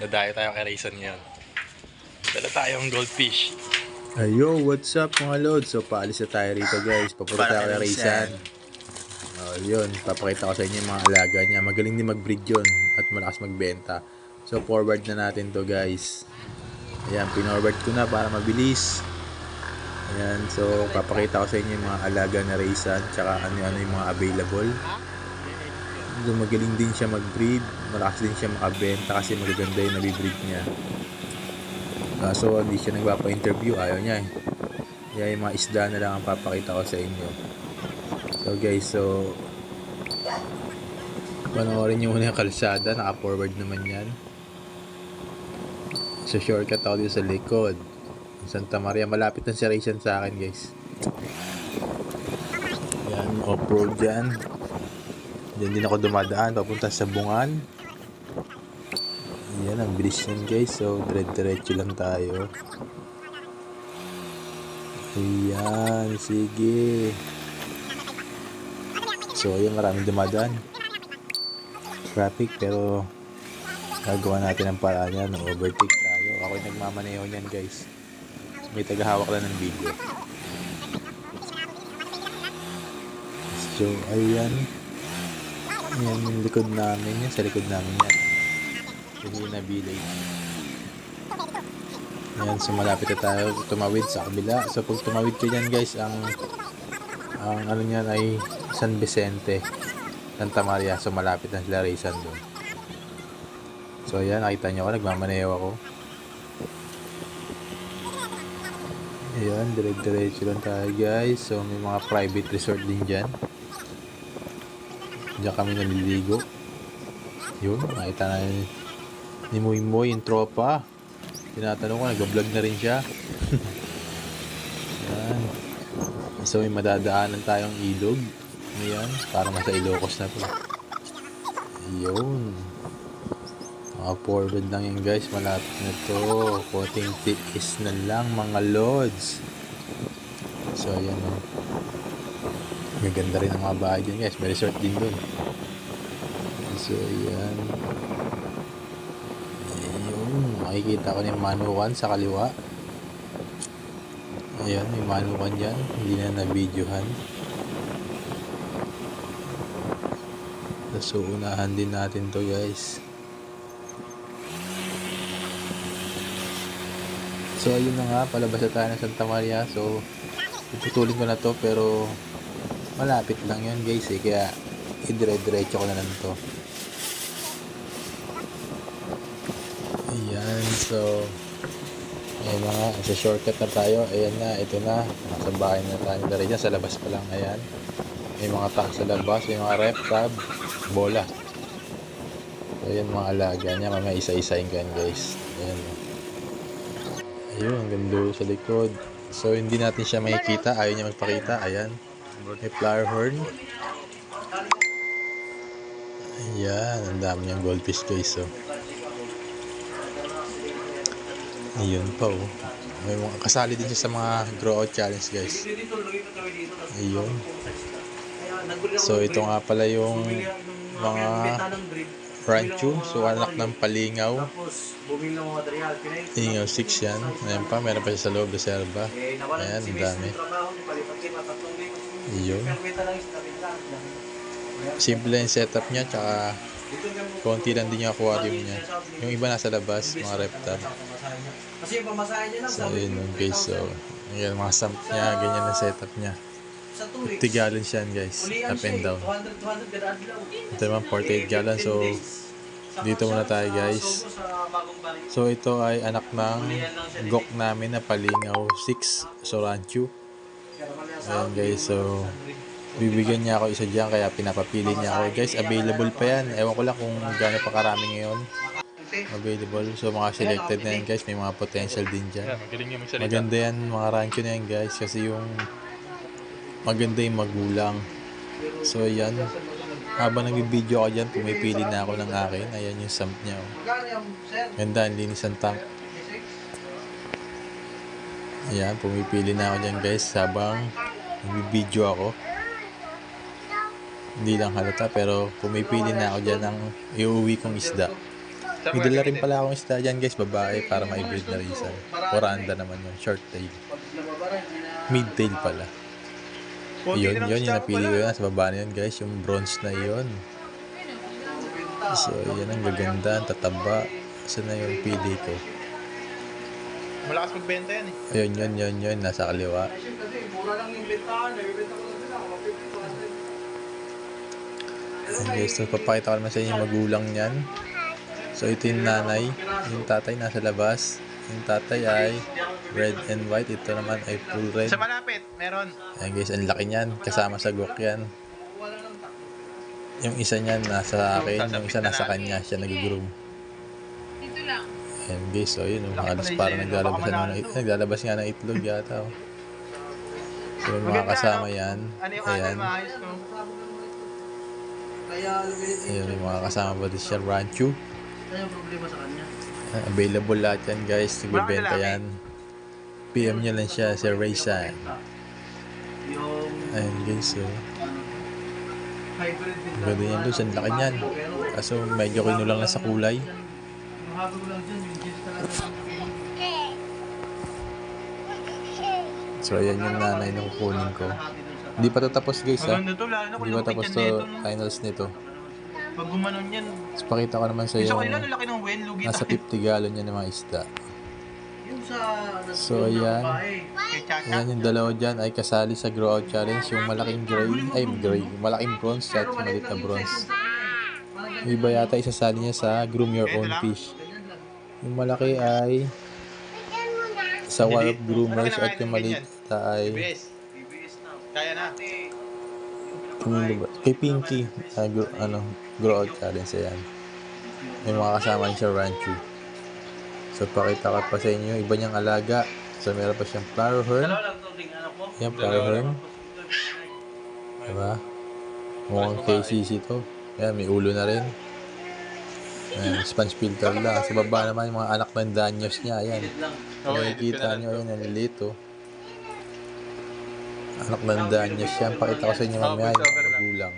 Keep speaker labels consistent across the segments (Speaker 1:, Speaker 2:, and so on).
Speaker 1: Dadayo tayo kay Rayson ngayon. Dala tayong goldfish.
Speaker 2: Ayo, what's up mga lods? So paalis na tayo rito guys. Papunta tayo kay Rayson. Yun, papakita ko sa inyo yung mga alaga niya. Magaling din mag-breed yun at malakas magbenta. So forward na natin to guys. Ayan, pinorward ko na para mabilis. Ayan, so papakita ko sa inyo yung mga alaga na Rayson tsaka ano-ano yung mga available. So magaling din siya mag-breed, malakas din siya makabenta kasi magaganda yung nabibreed niya. So hindi siya nagpapa-interview, ayaw niya eh. Kaya yung mga isda na lang ang papakita ko sa inyo. So guys, so panoorin nyo muna yung kalsada, naka-forward naman yan. So shortcut ako dito sa likod Santa Maria, malapit na si Rayson sa akin guys. Yan, off-road dyan. Diyan din ako dumadaan papunta sa Bungan. Yan, ang bilis yan guys. So diretso lang tayo. Ayan, sige. So ayan, maraming dumadaan. Traffic, pero gagawa natin ang paraan yan. Overtake tayo. Ako yung nagmamaneho niyan guys. May tagahawak lang ng video. So ayan. Ayan yung likod namin yan. Sa likod namin yan. Hindi na village. Ayan, so malapit na tayo tumawid sa kabila. So pag tumawid ka dyan guys, ang ano niyan ay San Vicente, Santa Maria. So malapit na sila Rayson doon. So ayan, nakita nyo ako, nagmamaneho ako. Ayan, diretso lang tayo guys. So may mga private resort din dyan. Diyan kami naliligo. Yun, nakita na ni Moy Moy, yung tropa. Tinatanong ko, nag-vlog na rin siya. Ayan. So may madadaanan tayong ilog. Ayan, parang nasa Ilocos na to. Yun. Forward lang yan guys, malapit na to. Konting tiis na lang mga lods. So ayan o. Maganda rin ang mga bahay dyan guys, may resort din dun. So ayan. Ayun, makikita ko na yung manukan sa kaliwa. Ayan, may manukan dyan, hindi na na-videohan. So unahan din natin to guys. So ayun na nga, palabas na tayo ng Santa Maria. So iputulin ko na to, pero malapit lang yun guys eh, kaya idire-diretso ko na lang to. Ayan, so ayan na nga, sa shortcut na tayo. Ayan na, ito na, nasa bahay na tayo na rin dyan, sa labas pa lang. Ayan, may mga tao sa labas, may mga rep, tab, bola. So ayan mga alaga niya, mamaya isa-isahin ko yan guys. Ayan, ayun, ang ganda sa likod. So hindi natin siya makikita, ayaw niya magpakita. Ayan, may flower horn. Ayan, ang dami niyang goldfish guys. So ayun pa oh. May mga kasali din siya sa mga grow out challenge guys. Ayun. So ito nga pala yung mga rancho. So anak ng Palingaw. Palingaw 6 yan. Ayan pa, meron pa siya sa loob, reserva. Ayan, ang dami. Ayun. Simple lang yung setup niya, tsaka konti lang din yung aquarium niya. Yung iba nasa labas, mga reptar. So ayun guys, so ayan mga sump niya, ganyan ang setup niya. 50 gallons yan guys, up and down. Ito naman 48 gallons. So dito muna tayo guys. So ito ay anak ng gok namin na Palingaw 6 Soranchu. Ayan guys, so bibigyan niya ako isa dyan, kaya pinapapili niya ako guys. Available pa yan, ewan ko lang kung gaano pa karami ngayon available. So mga selected na yan guys, may mga potential din dyan. Maganda yan mga rancho na yan guys, kasi yung maganda yung magulang. So yan, habang nag-video ako dyan, pumipili na ako ng akin. Ayan yung sump niya oh. Ganda, ang linis ang tank. Ayan, pumipili na ako dyan guys habang nag-video ako. Hindi lang halata, pero pumipili na ako dyan ng iuwi kong isda. May dala rin pala akong isda dyan guys, babae, para ma-breed na risan. Oranda naman yun, short tail. Mid tail pala. Yun, yung napili ko yun. Sa baba na yun guys, yung bronze na yun. So, yan ang gaganda, ang tataba. Saan na yung pili ko?
Speaker 1: Malakas magbenta yan eh.
Speaker 2: Ayun, nasa kaliwa. Ayan guys, so papakita ko naman sa inyo yung magulang niyan. So, ito yung nanay. Yung tatay nasa labas. Yung tatay ay red and white. Ito naman ay full red.
Speaker 1: Sa malapit, meron.
Speaker 2: Ayan guys, ang laki niyan. Kasama sa gok yan. Yung isa niyan nasa akin, yung isa nasa kanya. Siya nag-groom.
Speaker 3: Dito lang.
Speaker 2: Ayan guys, so yun. Halos parang naglalabas nga ng itlog yata. Oh. So yung mga kasama yan.
Speaker 1: Ano yung
Speaker 2: Ayan.
Speaker 1: anal maayos ko?
Speaker 2: Ayan, yung mga kasama ba din siya, Ranchu.
Speaker 4: Kaya problema sa kanya.
Speaker 2: Available lahat yan guys, nagbebenta yan. PM nyo lang siya, si Raysan.
Speaker 4: Yung
Speaker 2: Ayan guys, so
Speaker 4: hybrid din
Speaker 2: ganda yan doon, ang laki niyan. Kaso medyo kinulang na sa kulay.
Speaker 4: yung habang lang dyan, yung gis talaga.
Speaker 2: So ayan yung nanay na kukunin ko. Hindi pa to tapos guys ha.
Speaker 1: Maganda to, lalo na kung
Speaker 2: Hindi pa
Speaker 1: lumapit
Speaker 2: tapos
Speaker 1: yan
Speaker 2: to
Speaker 1: nito, no?
Speaker 2: finals nito.
Speaker 1: Pag gumanon yan.
Speaker 2: So pakita ko naman sa
Speaker 1: Yung
Speaker 2: iyo.
Speaker 1: sa kanila, laki ng wen, lugi
Speaker 2: Nasa
Speaker 1: tayo.
Speaker 2: 50 gallon yan ng mga isda.
Speaker 4: Yung sa
Speaker 2: So ayan.
Speaker 1: Kay Chacha.
Speaker 2: Ayan yung dalawa dyan ay kasali sa grow out challenge. Yung malaking gray, malaking bronze at yung maliit na bronze. Yung iba yata isasali niya sa groom your own fish. Yung malaki ay sa wild groomers at yung maliit ay
Speaker 1: BBS. Kaya na.
Speaker 2: kay Pinky. Grow out challenge ayan. May mga kasama niya sa Ranchu. So pakita ko pa sa inyo iba niyang alaga. So meron pa siyang flower horn. Yan, flower horn. Diba? Mukhang KCC to. Ayan, may ulo na rin. Ayan, sponge filter lang. Sa baba naman yung mga anak ng danyos niya. Ayan. Nakikita nyo, ayan, nalilito. Anak ng danyos yan. Pakita ko sa inyo mamaya yung mga magulang.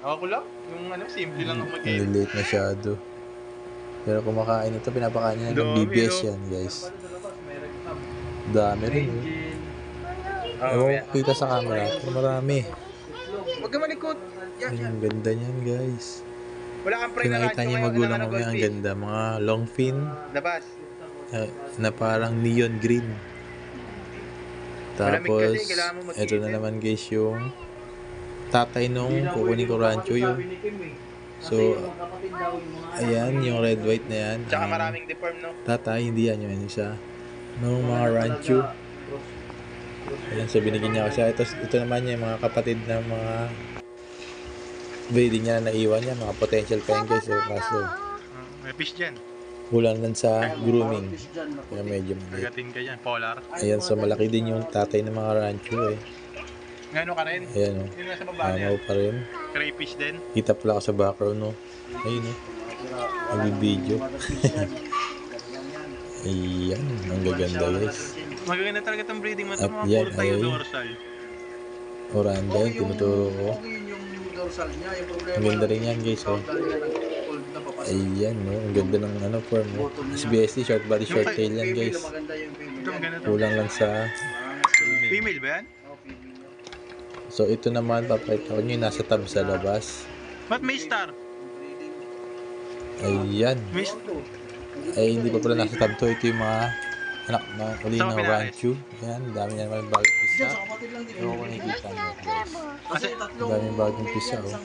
Speaker 1: Ako lang. Yung ano, simple lang ang mag-edit.
Speaker 2: Nalilate masyado. Pero kumakain ito, pinapakain niya ng
Speaker 1: Dami,
Speaker 2: BBS
Speaker 1: no?
Speaker 2: yan, guys. Dami rin, eh. Ewan ko kita sa camera. Pero marami.
Speaker 1: Huwag ka malikot.
Speaker 2: Ay, ang ganda niyan, guys.
Speaker 1: Wala kang pre na
Speaker 2: Pinakita niya yung magulang mamaya, ang ganda. Mga long fin
Speaker 1: Labas.
Speaker 2: na parang neon green.
Speaker 1: Malamig
Speaker 2: Tapos,
Speaker 1: kasi, kailangan mo mag-init.
Speaker 2: ito na naman guys yung tatay nung kukunin ko rancho yung so, ayan, yung red white na yan.
Speaker 1: Tsaka
Speaker 2: ang
Speaker 1: maraming deform, no?
Speaker 2: tatay, hindi yan yung isa. Nung mga rancho. Ayan, so binigyan niya ako siya. Ito naman yung mga kapatid na mga breeding niya na naiwan niya, mga potential pa yan guys. So, kaso,
Speaker 1: May fish dyan.
Speaker 2: kulang lang sa grooming. Kaya medyo maliit.
Speaker 1: Gagating ka dyan. Polar.
Speaker 2: Ayan, so malaki din yung tatay ng mga rancho eh.
Speaker 1: Ngano ka rin?
Speaker 2: Ayan o.
Speaker 1: Yung nasa baba niya.
Speaker 2: Amaw pa rin.
Speaker 1: Crayfish din.
Speaker 2: Kita pala ako sa background no. Ayun o. Nag-video. Ayan, ang gaganda guys.
Speaker 1: Magaganda talaga itong breeding mo. Ito
Speaker 2: At
Speaker 1: mga
Speaker 2: yan
Speaker 1: puro tayo
Speaker 2: ay-
Speaker 1: dorsal.
Speaker 2: Oranda yun, tinuturo ko.
Speaker 4: Yung dorsal niya, yung problema.
Speaker 2: Ang ganda rin yan guys oh.
Speaker 4: Cold na papasok.
Speaker 2: Ayan no, ang ganda ng form no. SBSD, short body, short tail yan guys.
Speaker 4: Maganda yung female.
Speaker 1: Ito maganda to.
Speaker 2: Kulang lang sa...
Speaker 1: Female ba yan?
Speaker 2: So ito naman, papakita ko nyo yung nasa tab sa labas.
Speaker 1: Ba't may star?
Speaker 2: Ayan.
Speaker 1: May
Speaker 2: Ay, hindi pa pala nasa tab to. Ito yung mga anak na uli
Speaker 1: Sa
Speaker 2: ng
Speaker 1: Pinares.
Speaker 2: Ranchu. Ayan, dami na naman bagong pisa.
Speaker 4: Diyan sa kapatid lang din.
Speaker 2: Ewan ko nakikita nyo guys.
Speaker 4: Kasi tatlong...
Speaker 2: Daming bagong pisa oh.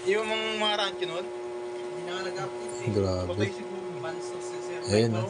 Speaker 1: Yung mga rancho nun?
Speaker 4: Hindi na nga nag-update.
Speaker 2: Grabe.
Speaker 1: Patay siguro.
Speaker 2: Ayan oh.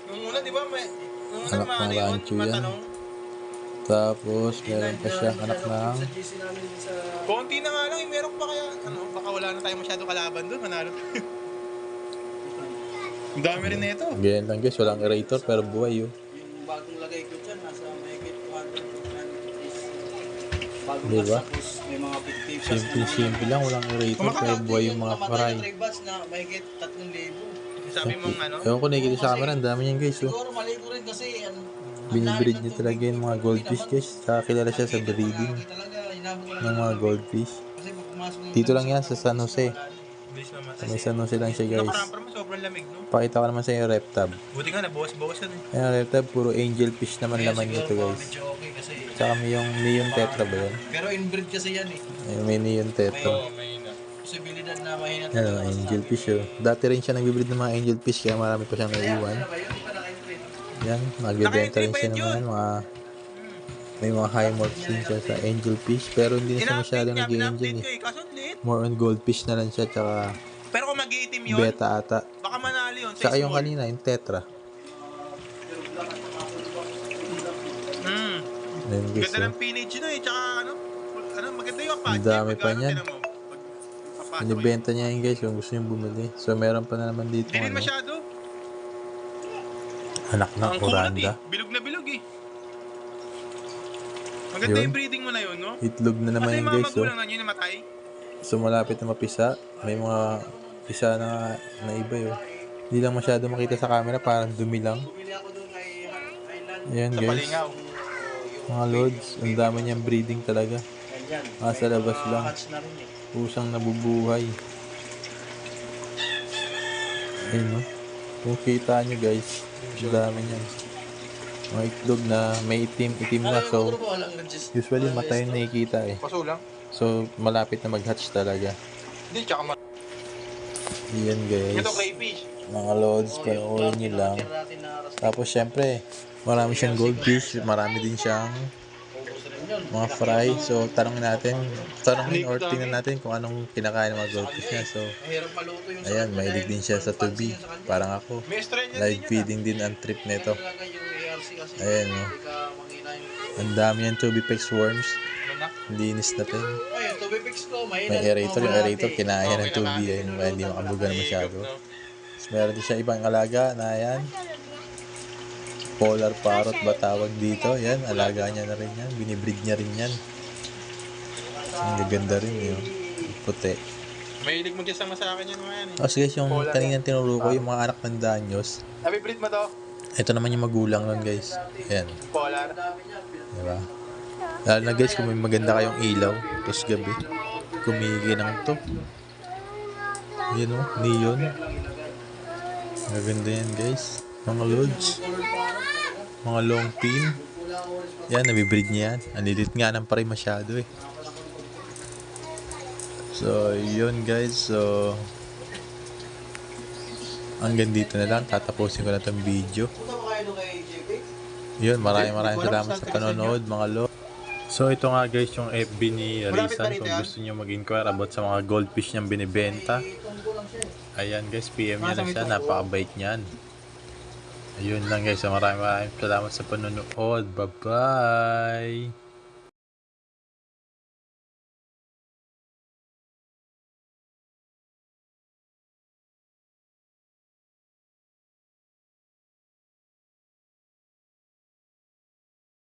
Speaker 1: Nung una, di ba, may... Nung una,
Speaker 2: Anak
Speaker 1: mga
Speaker 2: ng
Speaker 1: ano yun,
Speaker 2: rancho yan.
Speaker 1: matanong.
Speaker 2: Tapos, meron pa siyang anak ng...
Speaker 4: Sa GC namin sa...
Speaker 1: Konti na nga lang, eh, meron pa kaya, ano, baka wala na tayo masyado kalaban doon, manalo tayo. Ang dami rin na ito.
Speaker 2: Ganyan lang guys, walang aerator pero buhay oh.
Speaker 4: Yung bagong lagay ko dyan, nasa mahigit 200 bagong
Speaker 2: Diba?
Speaker 4: tapos may mga 50 plus
Speaker 2: Simple lang, walang aerator pero buhay yung mga paray.
Speaker 4: Namatay na mahigit 3,000.
Speaker 1: Sabi mong ano,
Speaker 2: Ewan ko nakikita sa camera, ang dami niyan guys oh.
Speaker 4: Siguro mali ko rin kasi ano,
Speaker 2: Binibreed niya talaga yung mga goldfish guys. Saka kilala siya sa breeding
Speaker 4: talaga inabot ko
Speaker 2: ng mga goldfish.
Speaker 4: kasi pag pumasok yung
Speaker 2: Dito lang yan sa San Jose.
Speaker 1: Bilis naman.
Speaker 2: May sanusi lang siya guys.
Speaker 1: Nakarampa naman, sobrang lamig, no?
Speaker 2: Pakita ko naman sa inyo yung reptab.
Speaker 1: Buti nga, nabawas-bawasan eh.
Speaker 2: Ayan, reptab, puro angel fish naman laman nito guys.
Speaker 4: Medyo okay kasi.
Speaker 2: Tsaka may yung neon tetra ba yun?
Speaker 4: Pero inbreed kasi yan eh.
Speaker 2: Ayun, may neon tetra.
Speaker 1: may na.
Speaker 4: Posibilidad na mahina
Speaker 2: Ayan, angel fish oh. Dati rin siya nagbibreed ng mga angel fish kaya marami pa siyang naiwan. Yan, nagbibenta rin siya ng mga may mga high morphs din siya sa angel fish pero hindi na siya masyadong nag-angel eh.
Speaker 1: Kaso lit.
Speaker 2: More on goldfish na lang siya tsaka
Speaker 1: Pero kung mag-iitim yun,
Speaker 2: beta ata.
Speaker 1: baka manali yun.
Speaker 2: Tsaka yung kanina, yung tetra. Ayun guys,
Speaker 1: Ganda
Speaker 2: oh.
Speaker 1: ng pinage no eh, tsaka maganda yung apache.
Speaker 2: Ang dami pa
Speaker 1: Pag
Speaker 2: niyan.
Speaker 1: tinan mo, pag papasok
Speaker 2: Binibenta niya yun guys kung gusto niyo bumili. So meron pa na naman dito
Speaker 1: Hindi rin
Speaker 2: ano,
Speaker 1: masyado.
Speaker 2: anak ng
Speaker 1: Ang kulat
Speaker 2: Oranda.
Speaker 1: eh. Bilog na bilog eh. Maganda
Speaker 2: Yun.
Speaker 1: yung breeding mo na yun, no?
Speaker 2: Itlog na naman
Speaker 1: Kasi
Speaker 2: yun
Speaker 1: yung mga
Speaker 2: guys. Oh.
Speaker 1: magulang na yun namatay.
Speaker 2: So malapit na mapisa. May mga pisa na iba yun. Hindi lang masyado makita sa camera, parang dumi lang.
Speaker 4: Bumili ako doon kay Highland.
Speaker 2: Ayan
Speaker 1: Sa
Speaker 2: guys,
Speaker 1: palingaw.
Speaker 2: mga loads. Ang dami niyang breeding talaga.
Speaker 4: Ganyan.
Speaker 2: Sa labas lang.
Speaker 4: Hatch na rin eh.
Speaker 2: Pusang nabubuhay. Ayun no. Kung kita nyo guys, ang dami niyan. Mga itlog na may itim na. So usually mata yung nakikita eh.
Speaker 1: Paso lang.
Speaker 2: So malapit na mag-hatch talaga.
Speaker 1: Hindi, tsaka
Speaker 2: Yan guys.
Speaker 1: ito crayfish.
Speaker 2: Mga loads, panoorin nyo lang. Tapos syempre, marami siyang goldfish, marami din siyang mga fry. So tanongin or tingnan natin kung anong kinakain ng mga goldfish niya. So
Speaker 4: Mahirap maluto yung
Speaker 2: ayan, mahilig din siya sa tubi. Parang ako.
Speaker 1: May strain yan
Speaker 2: Live
Speaker 1: din yun.
Speaker 2: feeding din ang trip nito.
Speaker 4: Talaga yung ARC kasi.
Speaker 2: Ayan no.
Speaker 4: Hindi ka mangina yung...
Speaker 2: Ang dami yan tubipex worms.
Speaker 1: Ano na?
Speaker 2: Linis na din.
Speaker 4: Ayun, tubifix ko. Mahina.
Speaker 2: May aerator, yung aerator kinaya ng tubi. Ayun, kaya hindi makabuga na masyado. Tapos meron din siya ibang alaga na ayan. Polar parrot ba tawag dito? Yan, alaga niya na rin yan. Binibreed niya rin yan. Ang gaganda rin yun. Puti.
Speaker 1: Mahilig magkasama sa akin yan mga yan eh.
Speaker 2: Tapos guys, yung kaninang tinuro ko, yung mga anak ng Danyos.
Speaker 1: Nabibreed mo to?
Speaker 2: Ito naman yung magulang nun guys. Ayan.
Speaker 1: Polar.
Speaker 2: Diba? Lalo na guys, kung may maganda kayong ilaw, tapos gabi, kumikinang to. Yun o, neon. Maganda yan guys. Mga loads. Mga long pin. Yan, nabibreed niya yan. Ang lilit nga ng pare masyado eh. So, yun guys. So, hanggang dito na lang. Tatapusin ko na itong video. Yun, maraming salamat sa panonood mga lo. So ito nga guys yung FB ni Rizan kung gusto niyo mag-inquire about sa mga goldfish niyang binibenta. Ayan guys, PM niya na siya, napakabait niyan. Ayun lang guys, so maraming salamat sa panonood. Bye bye.